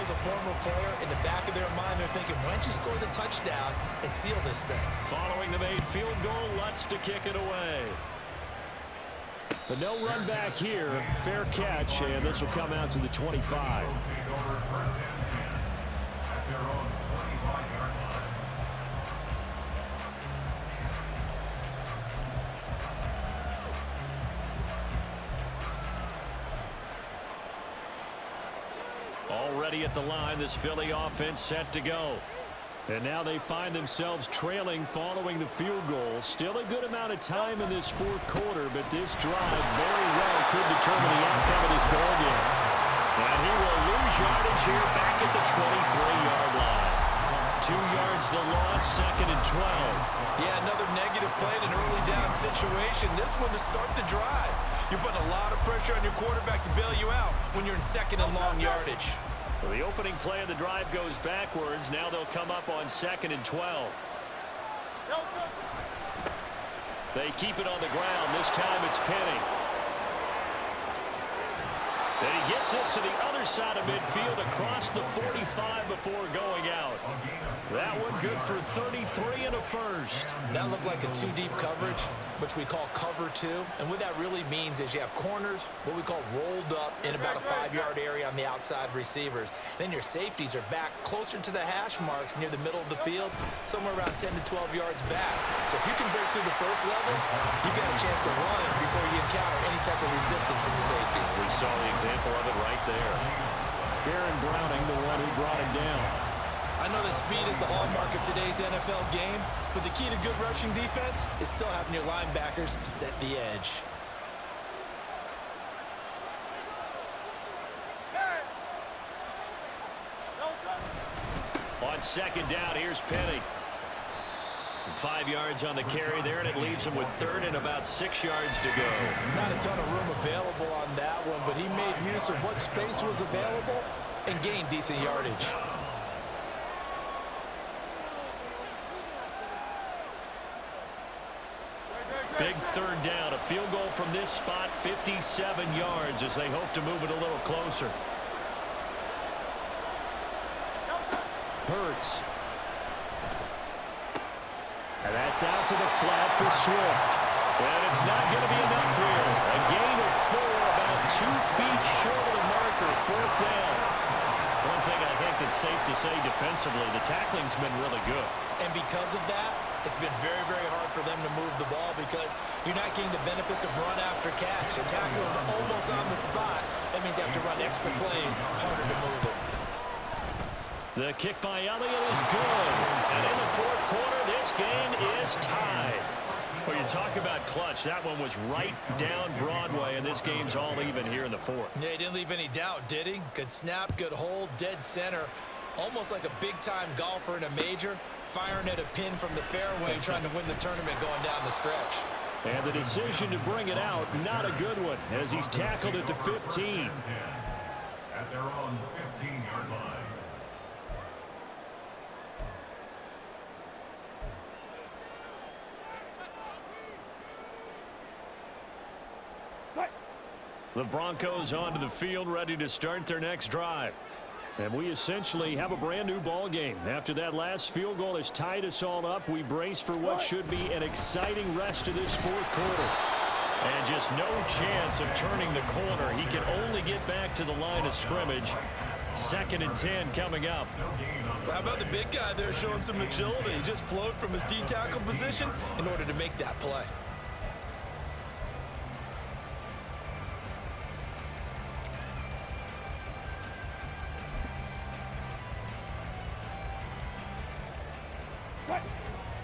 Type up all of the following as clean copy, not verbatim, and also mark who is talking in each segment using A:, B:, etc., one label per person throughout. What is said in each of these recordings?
A: as a former player, in the back of their mind, they're thinking, why don't you score the touchdown and seal this thing?
B: Following the made field goal, Lutz to kick it away. But no run back here. Fair catch, and this will come out to the 25. Already at the line, this Philly offense set to go. And now they find themselves trailing following the field goal. Still a good amount of time in this fourth quarter, but this drive very well could determine the outcome of this ball game. And he will lose yardage here back at the 23-yard line. 2 yards the loss, 2nd and 12.
A: Yeah, another negative play in an early down situation. This one to start the drive. You're putting a lot of pressure on your quarterback to bail you out when you're in 2nd and long yardage.
B: So the opening play of the drive goes backwards. Now they'll come up on 2nd and 12. They keep it on the ground. This time it's Penny. And he gets this to the other side of midfield across the 45 before going out. That one good for 33 and a first.
A: That looked like a two-deep coverage, which we call cover 2. And what that really means is you have corners, what we call rolled up in about a 5-yard area on the outside receivers. Then your safeties are back closer to the hash marks near the middle of the field, somewhere around 10 to 12 yards back. So if you can break through the first level, you've got a chance to run before you encounter any type of resistance from the safeties.
B: We saw the example of it right there. Baron Browning, the one who brought him down.
A: I know that speed is the hallmark of today's NFL game, but the key to good rushing defense is still having your linebackers set the edge.
B: On 2nd down, here's Penny. 5 yards on the carry there, and it leaves him with 3rd and about 6 yards to go.
A: Not a ton of room available on that one, but he made use of what space was available and gained decent yardage.
B: Big 3rd down, a field goal from this spot, 57 yards as they hope to move it a little closer. Hurts. And that's out to the flat for Swift. And it's not going to be enough here. A gain of 4, about 2 feet short of the marker, 4th down. One thing I think that's safe to say defensively, the tackling's been really good.
A: And because of that, it's been very, very hard for them to move the ball because you're not getting the benefits of run after catch. They're tackling them almost on the spot. That means you have to run extra plays, harder to move it.
B: The kick by Elliott is good. And in the fourth quarter, this game is tied. Well, you talk about clutch. That one was right down Broadway, and this game's all even here in the fourth.
A: Yeah, he didn't leave any doubt, did he? Good snap, good hold, dead center. Almost like a big-time golfer in a major, firing at a pin from the fairway, trying to win the tournament going down the stretch.
B: And the decision to bring it out, not a good one, as he's tackled at the 15.
C: At their own 15-yard line.
B: The Broncos onto the field, ready to start their next drive. And we essentially have a brand new ball game. After that last field goal has tied us all up, we brace for what should be an exciting rest of this fourth quarter. And just no chance of turning the corner. He can only get back to the line of scrimmage. 2nd and 10 coming up.
A: How about the big guy there showing some agility? He just flowed from his D-tackle position in order to make that play.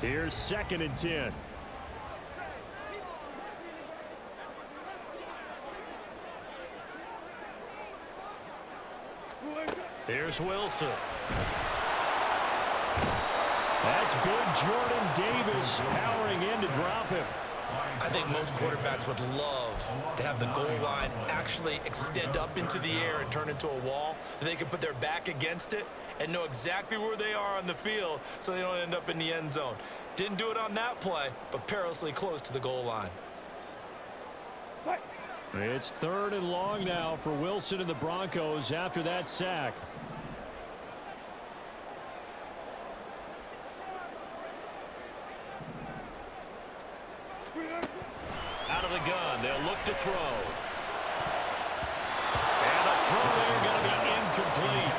B: Here's 2nd and 10. Here's Wilson. That's big Jordan Davis powering in to drop him.
A: I think most quarterbacks would love to have the goal line actually extend up into the air and turn into a wall. They can put their back against it and know exactly where they are on the field so they don't end up in the end zone. Didn't do it on that play, but perilously close to the goal line.
B: It's 3rd and long now for Wilson and the Broncos after that sack. back to throw. And the throw there going to be incomplete.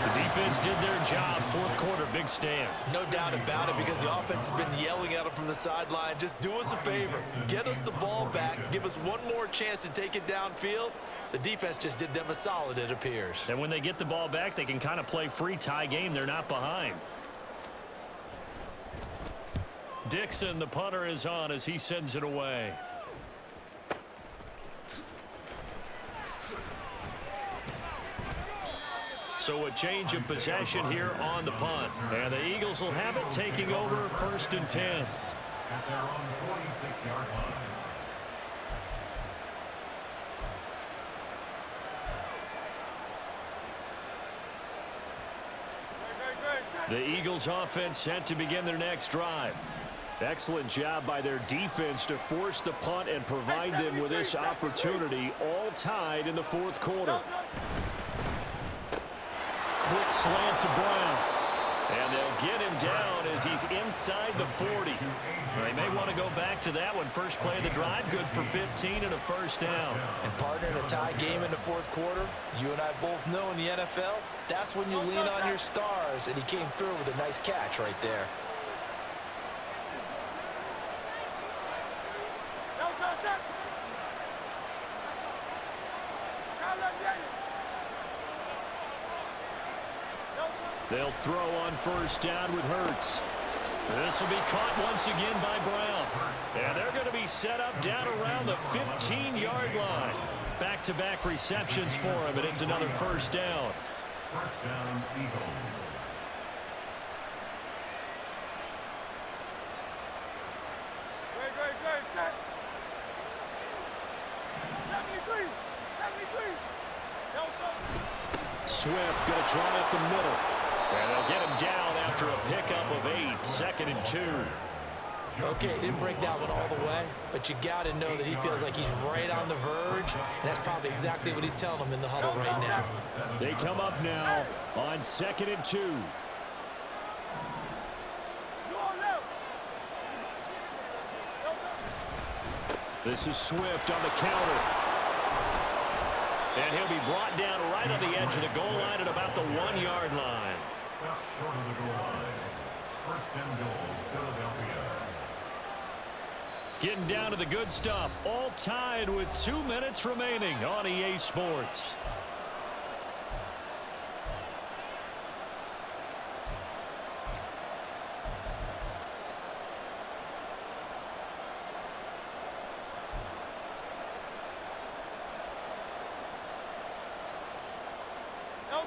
B: The defense did their job. Fourth quarter, big stand.
A: No doubt about it, because the offense has been yelling at them from the sideline. Just do us a favor. Get us the ball back. Give us one more chance to take it downfield. The defense just did them a solid, it appears.
B: And when they get the ball back, they can kind of play free tie game. They're not behind. Dixon, the punter, is on as he sends it away. So a change of possession here on the punt. And the Eagles will have it, taking over 1st and 10.
C: At their own 46-yard line.
B: The Eagles offense set to begin their next drive. Excellent job by their defense to force the punt and provide them with this opportunity, all tied in the 4th quarter. Quick slant to Brown. And they'll get him down as he's inside the 40. They may want to go back to that one. First play of the drive, good for 15 and a 1st down.
A: And partner, in a tie game in the 4th quarter, you and I both know in the NFL, that's when you lean on your stars, and he came through with a nice catch right there.
B: They'll throw on 1st down with Hurts. This will be caught once again by Brown. And they're going to be set up down around the 15-yard line. Back-to-back receptions for him, and it's another 1st down.
C: 1st down, Eagles.
B: Swift going to try up the middle. And they'll get him down after a pickup of 8, 2nd and 2.
A: Okay, he didn't break that one all the way, but you got to know that he feels like he's right on the verge, and that's probably exactly what he's telling them in the huddle right now.
B: They come up now on 2nd and 2. This is Swift on the counter. And he'll be brought down right on the edge of the goal line at about the 1-yard line.
C: Stop short of the goal line. 1st and goal, Philadelphia.
B: Getting down to the good stuff. All tied with 2 minutes remaining on EA Sports.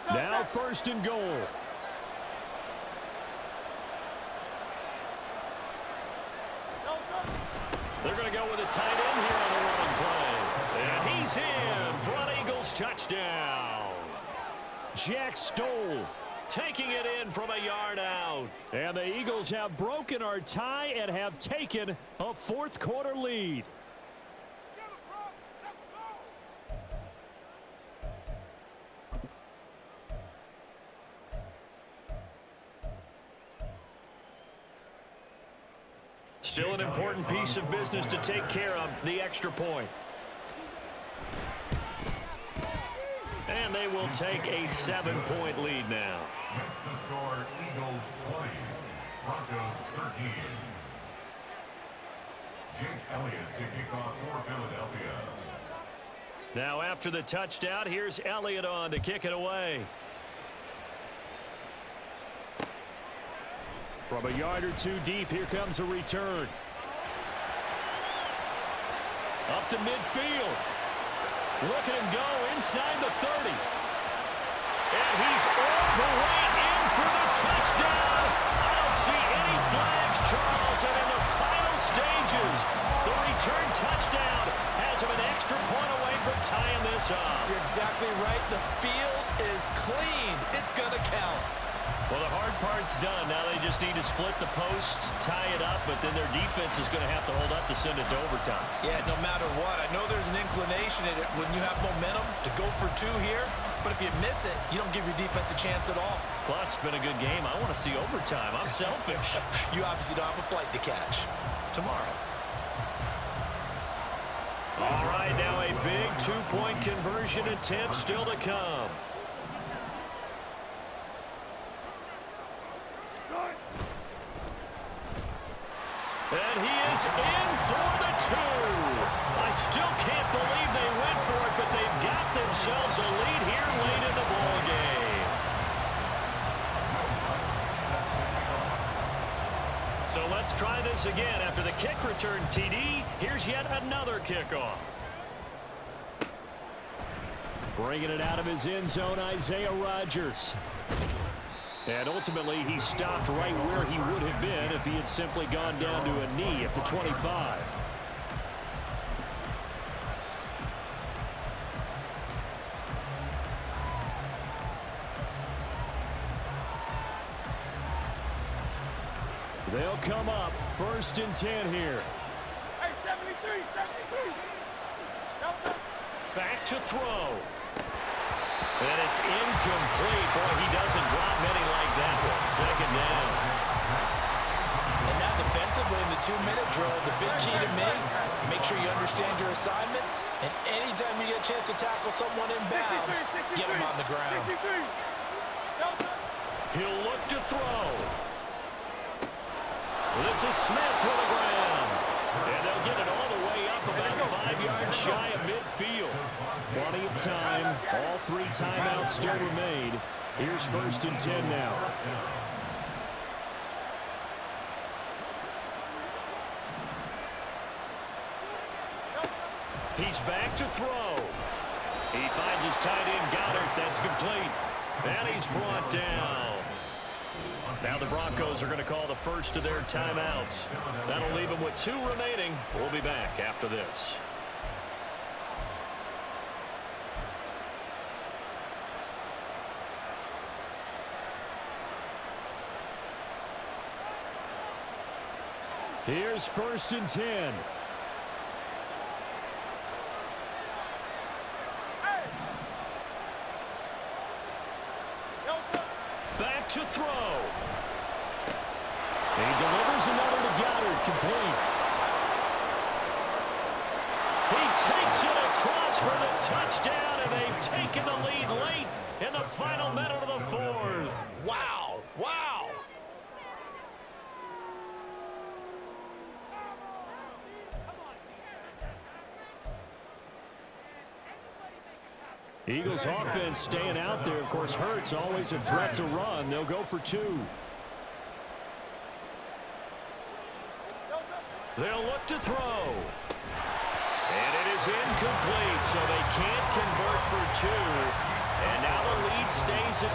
B: Now 1st and goal. They're going to go with a tight end here on the running play. And he's in for an Eagles touchdown. Jack Stoll taking it in from a yard out. And the Eagles have broken our tie and have taken a 4th quarter lead. Still an important piece of business to take care of, the extra point. And they will take a 7-point lead now.
C: Next to score, Eagles 20, Broncos 13. Jake Elliott to kick off for Philadelphia.
B: Now after the touchdown, here's Elliott on to kick it away. From a yard or 2 deep, here comes a return. Up to midfield. Look at him go inside the 30. And he's all the way in for the touchdown. I don't see any flags, Charles. And in the final stages, the return touchdown has him an extra point away from tying this up.
A: You're exactly right. The field is clean. It's going to count.
B: Well, the hard part's done. Now they just need to split the posts, tie it up, but then their defense is going to have to hold up to send it to overtime.
A: Yeah, no matter what. I know there's an inclination in it when you have momentum to go for 2 here, but if you miss it, you don't give your defense a chance at all.
B: Plus, it's been a good game. I want to see overtime. I'm selfish.
A: You obviously don't have a flight to catch.
B: Tomorrow. All right, now a big two-point conversion attempt still to come. And he is in for the two. I still can't believe they went for it, but they've got themselves a lead here late in the ball game. So let's try this again. After the kick return TD, here's yet another kickoff. Bringing it out of his end zone, Isaiah Rodgers. And ultimately, he stopped right where he would have been if he had simply gone down to a knee at the 25. They'll come up 1st and 10 here.
D: Hey, 73.
B: Back to throw. And it's incomplete. Boy, he doesn't drop many like that one. 2nd down.
A: And now defensively in the 2-minute drill, the big key to me, make sure you understand your assignments, and anytime you get a chance to tackle someone in bounds, get them on the ground.
B: He'll look to throw. This is Smith to the ground. And they'll get it all the way up about 5 yards shy of midfield. Plenty of time. All 3 timeouts still remain. Here's 1st and 10 now. He's back to throw. He finds his tight end Goddard. That's complete. And he's brought down. Now the Broncos are going to call the first of their timeouts. That'll leave them with 2 remaining. We'll be back after this. Here's 1st and 10. Back to throw. He delivers another to Goddard, complete. He takes it across for the touchdown, and they've taken the lead late in the final minute of the 4th.
A: Wow, wow.
B: Eagles offense staying out there. Of course, Hurts always a threat to run. They'll go for 2. They'll look to throw. And it is incomplete, so they can't convert for 2. And now the lead stays at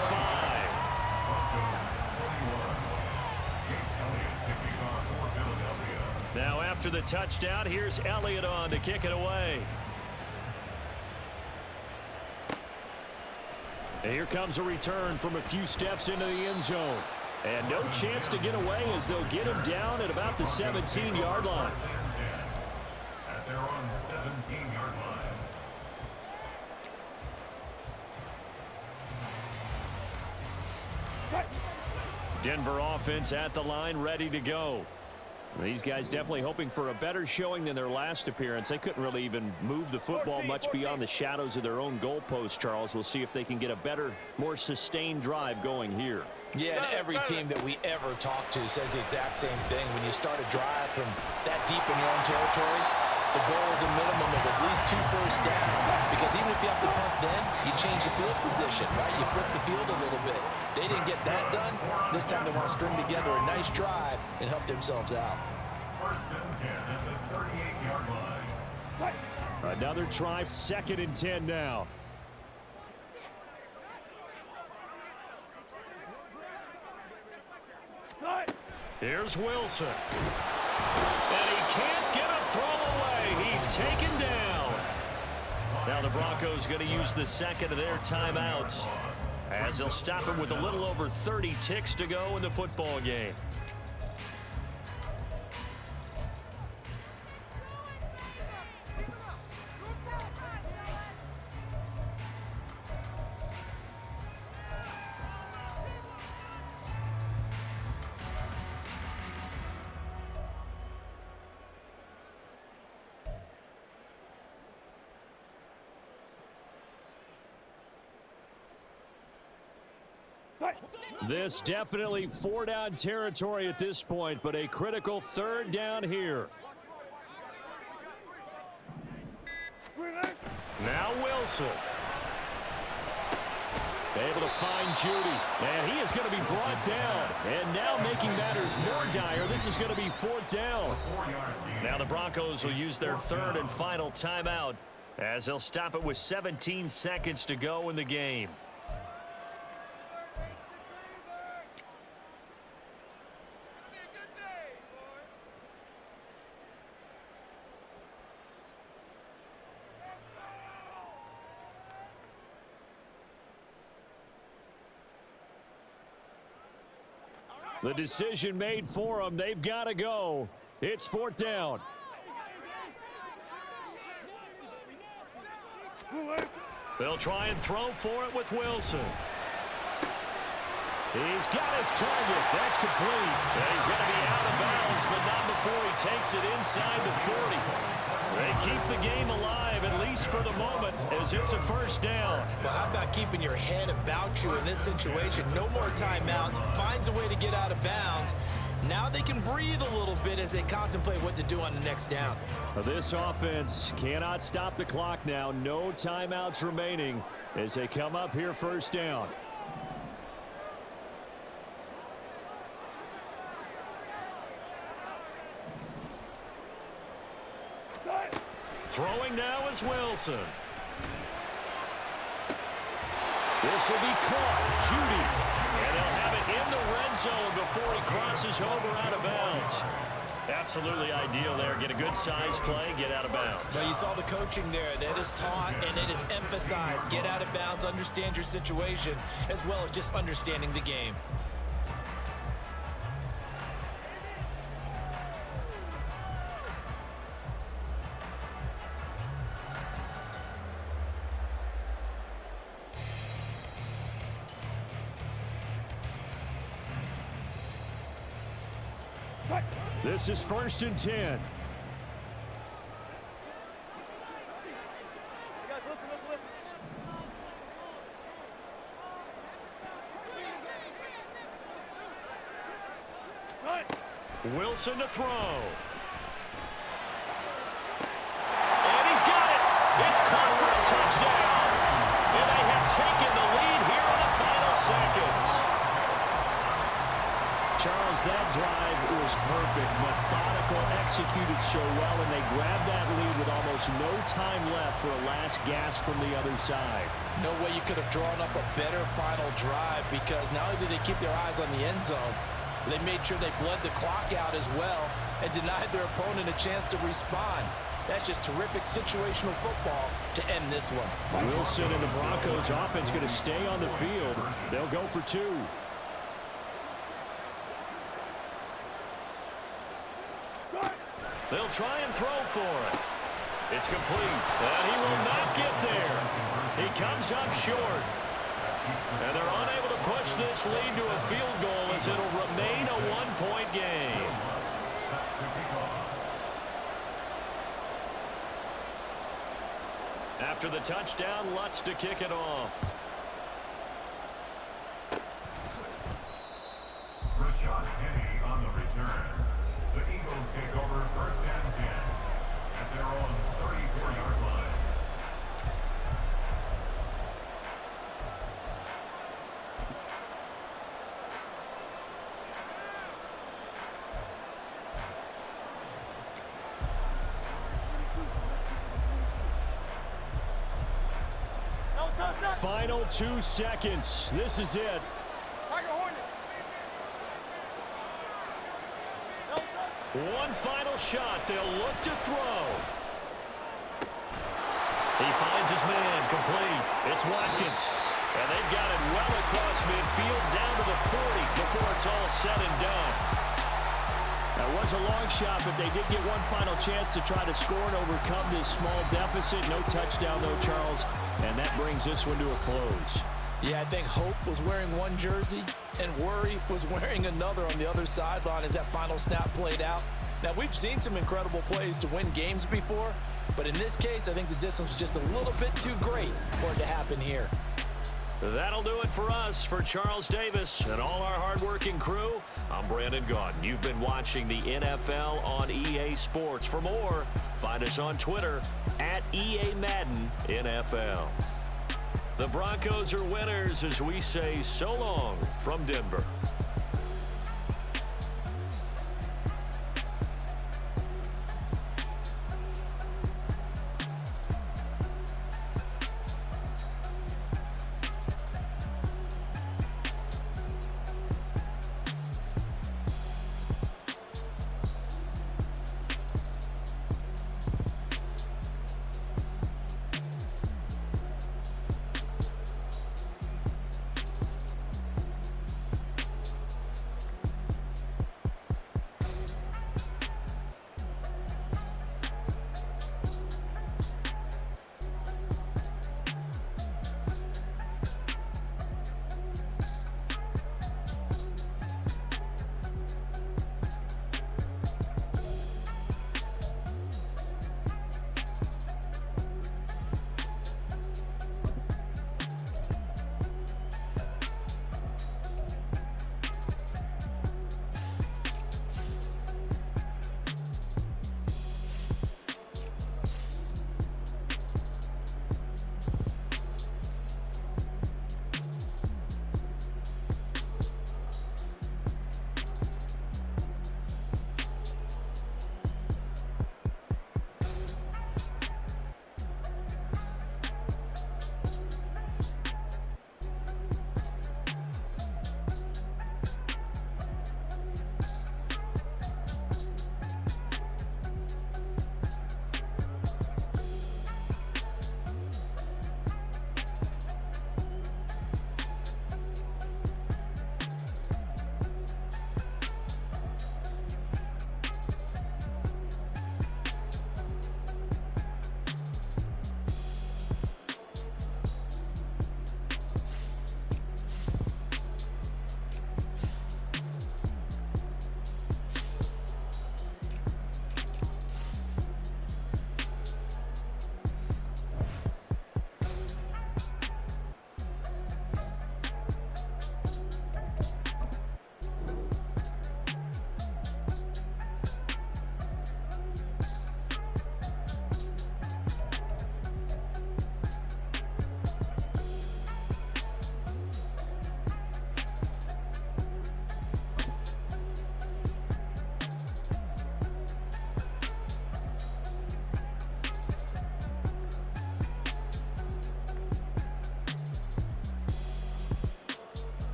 B: 5. Now after the touchdown, here's Elliott on to kick it away. And here comes a return from a few steps into the end zone. And no chance to get away as they'll get him down at about the 17-yard line.
C: At their own 17-yard line.
B: Denver offense at the line, ready to go. These guys definitely hoping for a better showing than their last appearance. They couldn't really even move the football much beyond the shadows of their own goalpost, Charles. We'll see if they can get a better, more sustained drive going here.
A: Yeah, and every team that we ever talk to says the exact same thing. When you start a drive from that deep in your own territory, the goal is a minimum of at least 2 first downs. Because even if you have to punt then, you change the field position, right? You flip the field a little bit. They didn't get that done. This time they want to string together a nice drive and help themselves out.
C: 1st and 10 at the 38-yard line.
B: Another try, 2nd and 10 now. Here's Wilson. And he can't get a throw away. He's taken down. Now the Broncos going to use the 2nd of their timeouts as they'll stop him with a little over 30 ticks to go in the football game. This definitely 4-down territory at this point, but a critical 3rd down here. Now Wilson. Able to find Judy, and he is going to be brought down. And now making matters more dire, this is going to be 4th down. Now the Broncos will use their 3rd and final timeout as they'll stop it with 17 seconds to go in the game. The decision made for them. They've got to go. It's 4th down. They'll try and throw for it with Wilson. He's got his target. That's complete. And he's going to be out of bounds, but not before he takes it inside the 40. They keep the game alive, at least for the moment, as it's a 1st down.
A: Well, how about keeping your head about you in this situation? No more timeouts. Finds a way to get out of bounds. Now they can breathe a little bit as they contemplate what to do on the next down.
B: This offense cannot stop the clock now. No timeouts remaining as they come up here 1st down. Throwing now is Wilson. This will be caught. Judy. And they'll have it in the red zone before he crosses over out of bounds. Absolutely ideal there. Get a good size play, get out of bounds.
A: Well, you saw the coaching there. That is taught and it is emphasized. Get out of bounds, understand your situation, as well as just understanding the game.
B: This is 1st and 10. Wilson to throw. And he's got it. It's caught for a touchdown. And they have taken the lead here in the final seconds. Charles, that drive was perfect. Methodical, executed so well, and they grabbed that lead with almost no time left for a last gasp from the other side.
A: No way you could have drawn up a better final drive, because not only did they keep their eyes on the end zone, they made sure they bled the clock out as well and denied their opponent a chance to respond. That's just terrific situational football to end this one.
B: Wilson and the Broncos offense going to stay on the field. They'll go for 2. They'll try and throw for it. It's complete, and he will not get there. He comes up short. And they're unable to push this lead to a field goal as it'll remain a 1-point game. After the touchdown, Lutz to kick it off.
C: Rashad Penny on the return. The Eagles take over 1st and 10 at their own 34-yard line.
B: Final 2 seconds. This is it. One final shot. They'll look to throw. He finds his man. Complete. It's Watkins. And they've got it well across midfield down to the 40 before it's all said and done. That was a long shot, but they did get one final chance to try to score and overcome this small deficit. No touchdown, though, Charles. And that brings this one to a close.
A: Yeah, I think Hope was wearing one jersey and Worry was wearing another on the other sideline as that final snap played out. Now, we've seen some incredible plays to win games before, but in this case, I think the distance was just a little bit too great for it to happen here.
B: That'll do it for us. For Charles Davis and all our hardworking crew, I'm Brandon Gaudin. You've been watching the NFL on EA Sports. For more, find us on Twitter at EA Madden NFL. The Broncos are winners as we say so long from Denver.